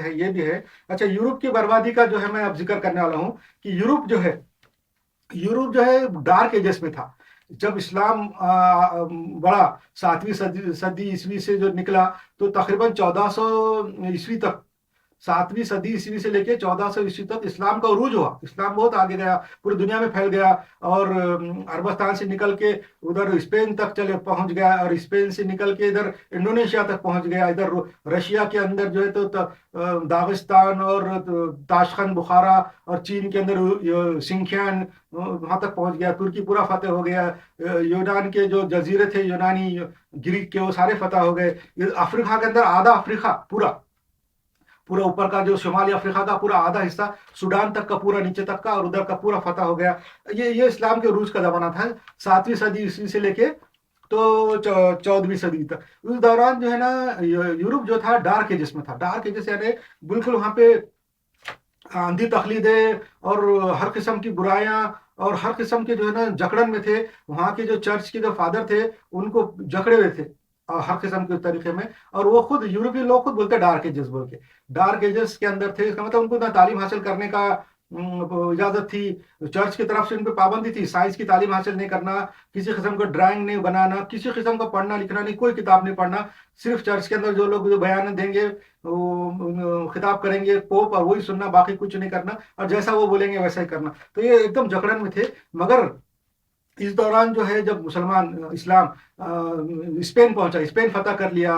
ہے یہ بھی ہے. اچھا یورپ کی بربادی کا جو ہے میں اب ذکر کرنے والا ہوں کہ یورپ جو ہے ڈارک ایجز میں تھا. جب اسلام بڑا 7ویں صدی عیسوی سے جو نکلا تو تقریباً 1400 عیسوی تک 7ویں صدی عیسوی سے لے کے 1400 عیسوی تک اسلام کا عروج ہوا. اسلام بہت آگے گیا, پوری دنیا میں پھیل گیا, اور عربستان سے نکل کے ادھر اسپین تک پہنچ گیا, اور اسپین سے نکل کے ادھر انڈونیشیا تک پہنچ گیا. ادھر رشیا کے اندر جو ہے تو داغستان اور تاشقند بخارا, اور چین کے اندر سنکھیان وہاں تک پہنچ گیا. ترکی پورا فتح ہو گیا. یونان کے جو جزیرے تھے یونانی گریک کے وہ سارے فتح ہو گئے. افریقہ کے اندر آدھا افریقہ پورا اوپر کا جو شمالی افریقہ کا پورا آدھا حصہ, سوڈان تک کا پورا نیچے تک کا, اور ادھر کا پورا فتح ہو گیا. یہ اسلام کے عروج کا زمانہ تھا 7ویں صدی سے لے کے تو 14ویں صدی تک. اس دوران جو ہے نا یورپ جو تھا ڈارک ایجز میں تھا. ڈارک ایجز یعنی بالکل وہاں پہ اندھی تقلیدیں اور ہر قسم کی برائیاں اور ہر قسم کے جو ہے نا جکڑن میں تھے. وہاں کے جو چرچ کے جو فادر تھے ان کو جکڑے ہوئے تھے ہر قسم کے طریقے میں, اور وہ خود یورپی لوگ خود بولتے ڈارک ایجز بول کے. ڈارک ایجز کے اندر تھے, اس کا مطلب ان کو نہ تعلیم حاصل کرنے کا اجازت تھی, چرچ کی طرف سے ان پہ پابندی تھی. سائنس کی تعلیم حاصل نہیں کرنا, کسی قسم کا ڈرائنگ نہیں بنانا, کسی قسم کا پڑھنا لکھنا نہیں, کوئی کتاب نہیں پڑھنا. صرف چرچ کے اندر جو لوگ جو بیان دیں گے خطاب کریں گے پوپ, اور وہی سننا, باقی کچھ نہیں کرنا, اور جیسا وہ بولیں گے ویسا ہی کرنا. تو یہ ایک دم جکڑن میں تھے. مگر اس دوران جو ہے جب اسلام اسپین پہنچا, اسپین فتح کر لیا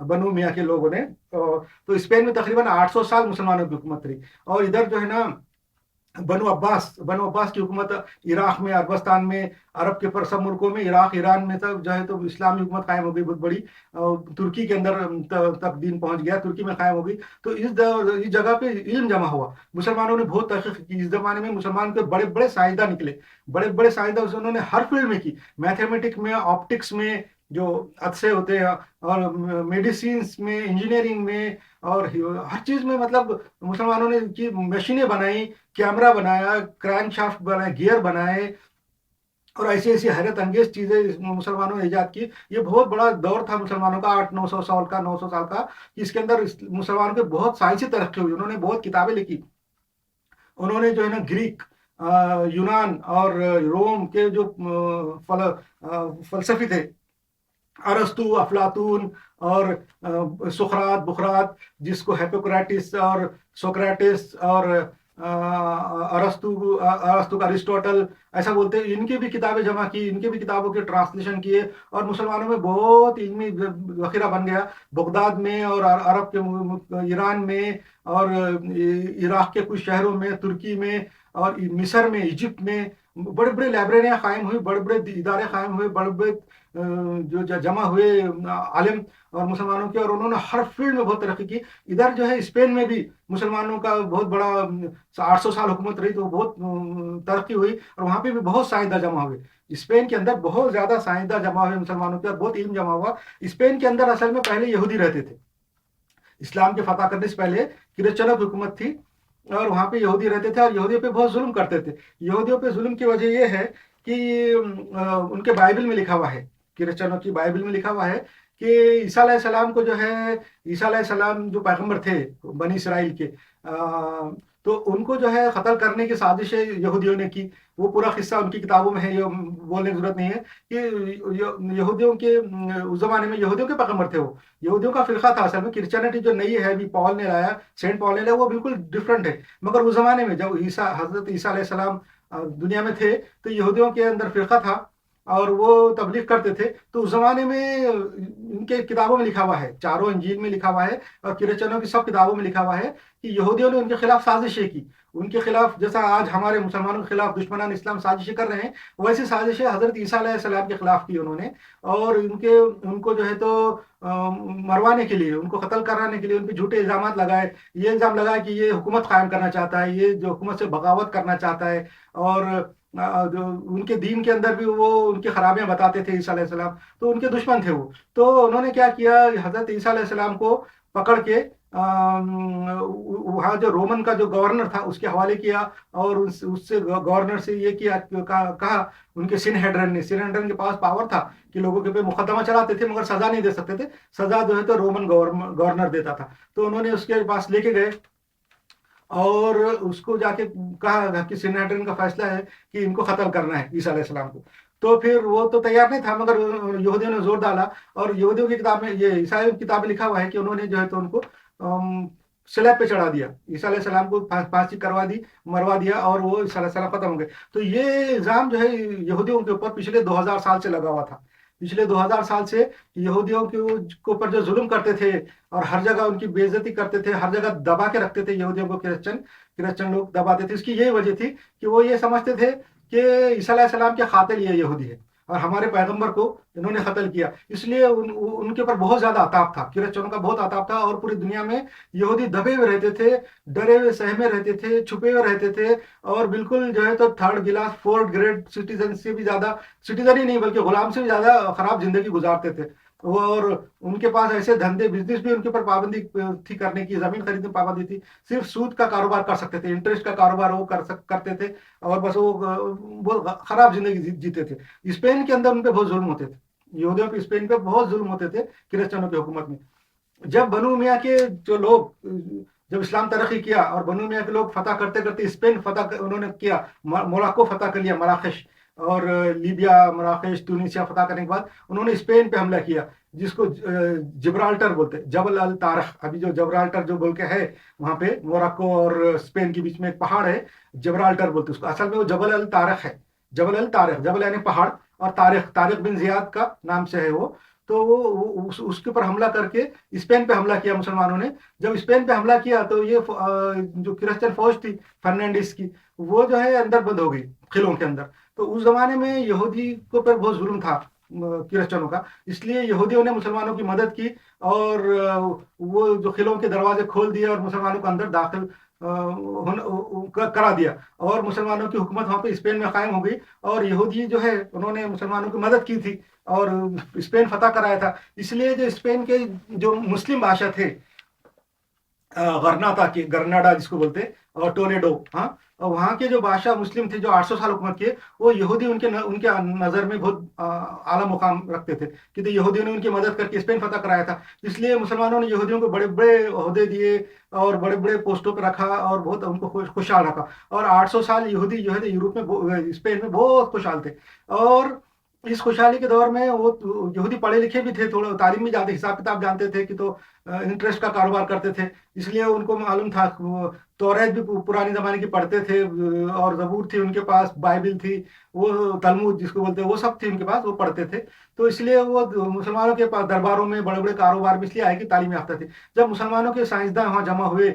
بنو میاں کے لوگوں نے, تو اسپین میں تقریباً 800 سال مسلمانوں کی حکومت رہی. اور ادھر جو ہے نا بنو عباس کی حکومت عراق میں, عربستان میں, عرب کے سب ملکوں میں, عراق ایران میں تک جو ہے تو اسلامی حکومت قائم ہو گئی بہت بڑی. ترکی کے اندر تک دین پہنچ گیا, ترکی میں قائم ہو گئی. تو اس جگہ پہ علم جمع ہوا. مسلمانوں نے بہت تحقیق کی. اس زمانے میں مسلمان کے بڑے بڑے سائنسداں نکلے, بڑے سائنسداں انہوں نے ہر فیلڈ میں کی. میتھمیٹک میں, آپٹکس میں جو عدسے ہوتے ہیں, اور میڈیسینس میں, انجینئرنگ میں, اور ہر چیز میں. مطلب مسلمانوں نے کی مشینیں بنائی, کیمرہ بنایا, کرینک شافٹ بنائے, گیئر بنائے, اور ایسی حیرت انگیز چیزیں مسلمانوں نے ایجاد کی. یہ بہت بڑا دور تھا مسلمانوں کا, 800-900 سال کا, 900 سال کا. اس کے اندر مسلمانوں کے بہت سائنسی ترقی ہوئی. انہوں نے بہت کتابیں لکھی. انہوں نے جو ہے نا گریک, یونان اور روم کے جو فلسفی تھے, ارسطو, افلاطون اور سقراط, بقراط, جس کو ہیپوکریٹس اور سوکریٹس اور ارسطو کا ارسٹوٹل ایسا بولتے ہیں, ان کی بھی کتابیں جمع کی, ان کی بھی کتابوں کے ٹرانسلیشن کیے, اور مسلمانوں میں بہت علمی ذخیرہ بن گیا. بغداد میں اور عرب کے ایران میں, اور عراق کے کچھ شہروں میں, ترکی میں, اور مصر میں, ایجپٹ میں بڑے بڑے لائبریریاں قائم ہوئی, بڑے بڑے ادارے قائم ہوئے, بڑے بڑے جو جمع ہوئے عالم اور مسلمانوں کے, اور انہوں نے ہر فیلڈ میں بہت ترقی کی. ادھر جو ہے اسپین میں بھی مسلمانوں کا بہت بڑا 800 سال حکومت رہی, تو بہت ترقی ہوئی, اور وہاں پہ بھی بہت سائنسداں جمع ہوئے. اسپین کے اندر بہت زیادہ سائنسداں جمع ہوئے مسلمانوں کے, اور بہت علم جمع ہوا. اسپین کے اندر اصل میں پہلے یہودی رہتے تھے. اسلام کے فتح کرنے سے پہلے کرسچنوں کی حکومت تھی, اور وہاں پہ یہودی رہتے تھے, اور یہودیوں پہ بہت ظلم کرتے تھے. یہودیوں پہ ظلم کی وجہ یہ ہے کہ ان کے بائبل میں لکھا ہوا ہے, کرسچنوں کی بائبل میں لکھا ہوا ہے کہ عیسیٰ علیہ السلام کو جو ہے, عیسیٰ علیہ السلام جو پیغمبر تھے بنی اسرائیل کے, تو ان کو جو ہے قتل کرنے کی سازش یہودیوں نے کی. وہ پورا قصہ ان کی کتابوں میں ہے, یہ بولنے کی ضرورت نہیں ہے کہ یہودیوں کے اس زمانے میں یہودیوں کے پیغمبر تھے. وہ یہودیوں کا فرقہ تھا. اصل میں کرسچینٹی جو نئی ہے ابھی پال نے لایا, سینٹ پال نے لایا, وہ بالکل ڈفرنٹ ہے. مگر اس زمانے میں جب حضرت عیسیٰ علیہ السلام دنیا میں تھے تو یہودیوں کے اندر فرقہ تھا, اور وہ تبلیغ کرتے تھے. تو اس زمانے میں ان کے کتابوں میں لکھا ہوا ہے, چاروں انجیل میں لکھا ہوا ہے, اور کرسچنوں کی سب کتابوں میں لکھا ہوا ہے کہ یہودیوں نے ان کے خلاف سازشیں کی. ان کے خلاف جیسا آج ہمارے مسلمانوں کے خلاف دشمنان اسلام سازشیں کر رہے ہیں, ویسی سازشیں حضرت عیسیٰ علیہ السلام کے خلاف کی انہوں نے. اور ان کو جو ہے تو مروانے کے لیے, ان کو قتل کرانے کے لیے ان پہ جھوٹے الزامات لگائے. یہ الزام لگائے کہ یہ حکومت قائم کرنا چاہتا ہے, یہ جو حکومت سے بغاوت کرنا چاہتا ہے, اور ان کے دین کے اندر بھی وہ ان کی خرابیاں بتاتے تھے عیسیٰ علیہ السلام. تو ان کے دشمن تھے وہ. تو انہوں نے کیا کیا, حضرت عیسیٰ علیہ السلام کو پکڑ کے वहाँ जो रोमन का जो गवर्नर था उसके हवाले किया, और उससे गवर्नर से ये किया, कहा उनके सिनहेड्रन के पास पावर था कि लोगों के पे मुकदमा चलाते थे मगर सजा नहीं दे सकते थे, सजा जो है तो रोमन गवर्नर देता था। तो उन्होंने उसके पास लेके गए और उसको जाके कहा कि सिनहेड्रिन का फैसला है कि इनको कत्ल करना है ईसा अलैहि सलाम को। तो फिर वो तो तैयार नहीं था, मगर यहूदियों ने जोर डाला, और यहूदियों की किताब में, ये ईसाइयों की किताब में लिखा हुआ है कि उन्होंने जो है तो उनको स्लैब पे चढ़ा दिया, ईसा अलैहि सलाम को फांसी करवा दी, मरवा दिया, और वो ईसा अलैहि सलाम खत्म हो गए। तो ये इल्जाम जो है यहूदियों के ऊपर पिछले 2000 साल से लगा हुआ था। पिछले 2000 साल से यहूदियों के ऊपर जो जुल्म करते थे और हर जगह उनकी बेइज्जती करते थे, हर जगह दबा के रखते थे यहूदियों को, क्रिश्चियन लोग दबाते थे। इसकी यही वजह थी कि वो ये समझते थे कि ईसा अलैहि सलाम के कातिल ये यहूदी है और हमारे पैगंबर को इन्होंने कत्ल किया। इसलिए उनके ऊपर बहुत ज्यादा अताप था, क्रिश्चियनों का बहुत अताप था, और पूरी दुनिया में यहूदी दबे हुए रहते थे, डरे हुए सहमे रहते थे, छुपे हुए रहते थे, और बिल्कुल जो है तो third class fourth grade citizen से भी ज्यादा, सिटीजन ही नहीं बल्कि गुलाम से भी ज्यादा खराब जिंदगी गुजारते थे। और उनके पास ऐसे धंधे बिजनेस भी उनके ऊपर पाबंदी थी करने की, जमीन खरीदने में पाबंदी थी, सिर्फ सूद का कारोबार कर सकते थे, इंटरेस्ट का कारोबार वो करते थे, और बस वो खराब जिंदगी जीते थे। स्पेन के अंदर उन पे बहुत जुल्म होते थे, यहूदियों पे स्पेन पे बहुत जुल्म होते थे क्रिश्चियनों की हुकूमत में। जब बनु मियाँ के जो लोग, जब इस्लाम तरक्की किया और बनु मियाँ के लोग फतह करते करते स्पेन उन्होंने किया, मोरक्को फतह कर लिया, मराकश और लीबिया, मराकश, ट्यूनीसिया फतह करने के बाद उन्होंने स्पेन पे हमला किया, जिसको जिब्राल्टर बोलते हैं, जबल अल तारख। अभी जो जिब्राल्टर जो बोल के है, वहां पे मोरक्को और स्पेन के बीच में एक पहाड़ है, जिब्राल्टर बोलते हैं उसको, असल में वो जबल अल तारख है। जबल अल तारख, जबल यानी पहाड़, और तारिक बिन जियाद का नाम से है वो। तो वो उसके ऊपर हमला करके स्पेन पे हमला किया मुसलमानों ने। जब स्पेन पे हमला किया तो ये जो क्रिश्चियन फौज थी फर्नांडिस की, वो जो है अंदर बंद हो गई किलों के अंदर। तो उस जमाने में यहूदी को पर बहुत जुल्म था क्रिश्चियनों का, इसलिए यहूदियों ने मुसलमानों की मदद की, और वो जो किलों के दरवाजे खोल दिए और मुसलमानों को अंदर दाखिल करा दिया, और मुसलमानों की हुकूमत वहां पे स्पेन में कायम हो गई। और यहूदी जो है उन्होंने मुसलमानों की मदद की थी और स्पेन फतह कराया था। इसलिए जो स्पेन के जो मुस्लिम बादशाह थे, गरनाता के, गरनाडा जिसको बोलते हैं, और टोलेडो, हाँ, और वहाँ के जो बादशाह मुस्लिम थे जो 800 साल हुकूमत किए, वो यहूदी उनके नज़र में बहुत आला मुकाम रखते थे, कि तो यहूदियों ने उनकी मदद करके स्पेन फतह कराया था। इसलिए मुसलमानों ने यहूदियों को बड़े बड़े ओहदे दिए और बड़े बड़े पोस्टों पर रखा और बहुत उनको खुशहाल रखा। और 800 साल यहूदी जो है यूरोप में, स्पेन में बहुत खुशहाल थे। और इस खुशहाली के दौर में वो यहूदी पढ़े लिखे भी थे, थोड़ा तालीम भी जानते, हिसाब किताब जानते थे, कि तो इंटरेस्ट का कारोबार करते थे, इसलिए उनको मालूम था। तौरात भी पुराने जमाने की पढ़ते थे, और जबूर थी उनके पास, बाइबल थी, वो तलमूद जिसको बोलते हैं, वो सब थी उनके पास, वो पढ़ते थे। तो इसलिए वो मुसलमानों के पास दरबारों में बड़े बड़े कारोबार में इसलिए आए कि तालीम याफ्ता थे। जब मुसलमानों के साइंसदान वहाँ जमा हुए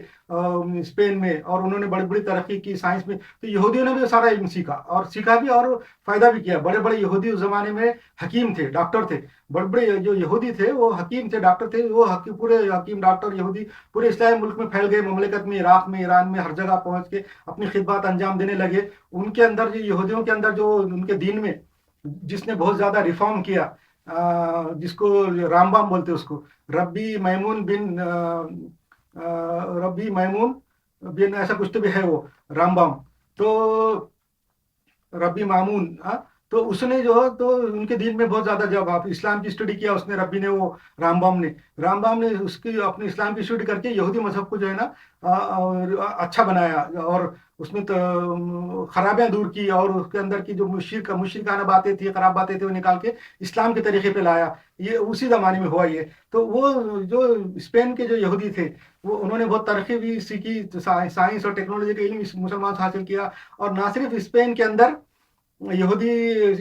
स्पेन में, और उन्होंने बड़ी बड़ी तरक्की की साइंस में, तो यहूदियों ने भी सारा इल्म सीखा, और सीखा भी और फायदा भी किया। बड़े बड़े यहूदी उस जमाने में हकीम थे, डॉक्टर थे, बड़े बड़े जो यहूदी थे वो हकीम थे, डॉक्टर थे, वो पूरे हकीम डॉक्टर यहूदी पूरे इस्लामी मुल्क में फैल गए, ममलिकत में, इराक में, ईरान में, हर जगह पहुंच के अपनी खिदमत अंजाम देने लगे। उनके अंदर जो यहूदियों के अंदर जो उनके दीन में जिसने बहुत ज्यादा रिफॉर्म किया, जिसको रामबाम बोलते हैं उसको, रब्बी मैमून बिन रब्बी मैमून बिन ऐसा कुछ तो भी है वो रामबाम। तो रब्बी मामून, हाँ, तो उसने जो है तो उनके दीन में बहुत ज्यादा, जब आप इस्लाम की स्टडी किया उसने, रब्बी ने, वो रामबाम ने उसकी अपनी इस्लाम की स्टडी करके यहूदी मजहब को जो है ना अच्छा बनाया, और उसमें तो खराबियां दूर की, और उसके अंदर की जो मुशरिकाना बातें थी, खराब बातें थी, वो निकाल के इस्लाम के तरीके पे लाया। ये उसी जमाने में हुआ ये। तो वो जो स्पेन के जो यहूदी थे, वो उन्होंने बहुत तरक्की भी सीखी, साइंस और टेक्नोलॉजी का इल्म मुसलमान से हासिल किया। और ना सिर्फ स्पेन के अंदर यहूदी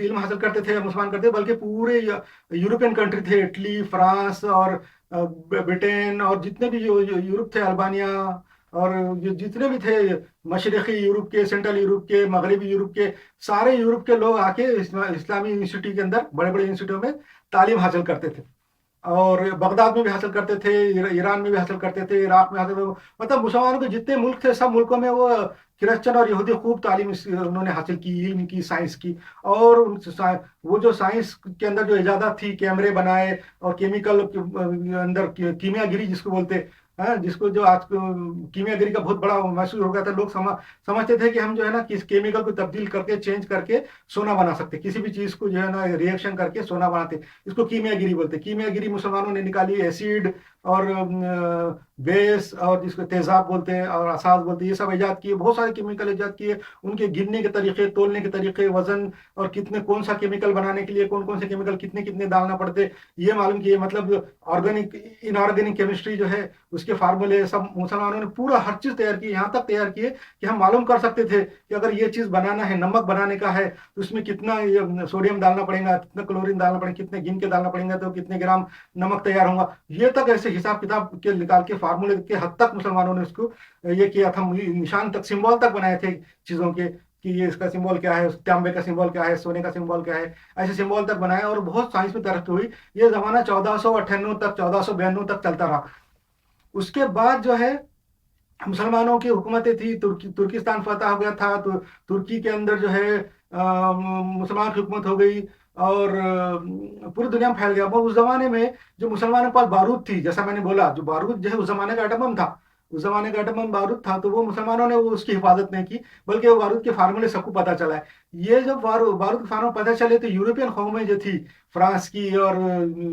इल्म हासिल करते थे, मुसलमान करते, बल्कि पूरे यूरोपियन कंट्री थे, इटली, फ्रांस और ब्रिटेन, और जितने भी यूरोप थे, अल्बानिया, और जितने भी थे मशरक़ी यूरोप के, सेंट्रल यूरोप के, मगरबी यूरोप के, सारे यूरोप के लोग आके इस्लामी इंस्टीट्यूट के अंदर, बड़े बड़े इंस्टीट्यूट में तालीम हासिल करते थे। और बगदाद में भी हासिल करते थे, ईरान में भी हासिल करते थे, इराक में हासिल, मतलब मुसलमानों के जितने मुल्क थे सब मुल्कों में वो क्रिश्चियन और यहूदी खूब तालीम उन्होंने हासिल की, इल्म की, साइंस की। और वो जो साइंस के अंदर जो इजाजत थी, कैमरे बनाए, और केमिकल अंदर कीमियागिरी जिसको बोलते, जिसको जो आज कीमियागिरी का बहुत बड़ा महसूस हो गया था। लोग समझते थे कि हम जो है ना किस केमिकल को तब्दील करके चेंज करके सोना बना सकते, किसी भी चीज को जो है ना रिएक्शन करके सोना बनाते, इसको कीमियागिरी बोलते। कीमियागिरी मुसलमानों ने निकाली, एसिड और बेस और जिसको तेजाब बोलते हैं और असाज बोलते हैं, ये सब इजाद किए, बहुत सारे केमिकल इजाद किए। उनके गिनने के तरीके, तोलने के तरीके, वजन और कितने कौन सा केमिकल बनाने के लिए कौन कौन से केमिकल कितने कितने डालना पड़ते, ये मालूम किए। मतलब ऑर्गेनिक इनऑर्गेनिक केमिस्ट्री जो है उसके फार्मूले सब मुसलमानों ने पूरा हर चीज तैयार की, यहाँ तक तैयार किए कि हम मालूम कर सकते थे कि अगर ये चीज बनाना है, नमक बनाने का है, तो उसमें कितना सोडियम डालना पड़ेगा, कितना क्लोरीन डालना पड़ेगा, कितने गिन के डालना पड़ेगा, तो कितने ग्राम नमक तैयार होगा। ये तक ऐसे हिसाब किताब के निकाल के फार्मूले के हद तक मुसलमानों ने उसको ये किया था। निशान तक, सिंबल तक बनाए थे चीजों के, कि ये इसका सिंबल क्या है, तांबे का सिंबल क्या है, सोने का सिंबल क्या है, ऐसे सिंबल तक बनाए। और बहुत साइंस में तरक्की हुई। ये जमाना 1498 तक, 1492 तक चलता रहा। उसके बाद जो है मुसलमानों की हुकूमतें थी, तुर्किस्तान फतह हो गया था, तो तुर्की के अंदर जो है मुसलमान की हुकूमत हो गई और पूरी दुनिया में फैल गया। वो उस जमाने में जो मुसलमानों के पास बारूद थी, जैसा मैंने बोला, जो बारूद जो है उस जमाने का एटम बम था, उस जमाने का एटम बम बारूद था, तो वो मुसलमानों ने वो उसकी हिफाजत नहीं की, बल्कि वो बारूद के फार्मूले सबको पता चला है। ये जब बारूद के फार्मूले पता चले तो यूरोपियन कौमें जो थी, फ्रांस की और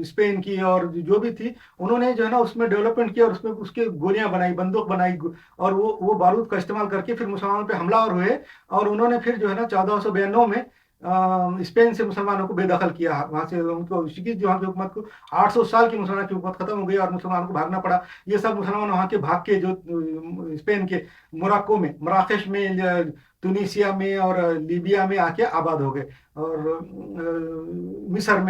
स्पेन की और जो भी थी, उन्होंने जो है ना उसमें डेवलपमेंट किया और उसमें उसके गोलियां बनाई, बंदूक बनाई, और वो बारूद का इस्तेमाल करके फिर मुसलमानों पे हमलावर हुए। और उन्होंने फिर जो है ना 1492 में स्पेन से मुसलमानों को बेदखल किया, वहां से उनको वहां की हुकूमत को 800 साल की मुसलमान की हुकूमत खत्म हो गई और मुसलमानों को भागना पड़ा। ये सब मुसलमान वहां के भाग के जो स्पेन के मोरक्को में, मराकेश में, तुनिसिया में और लीबिया में आके आबाद हो गए, और मिस्र में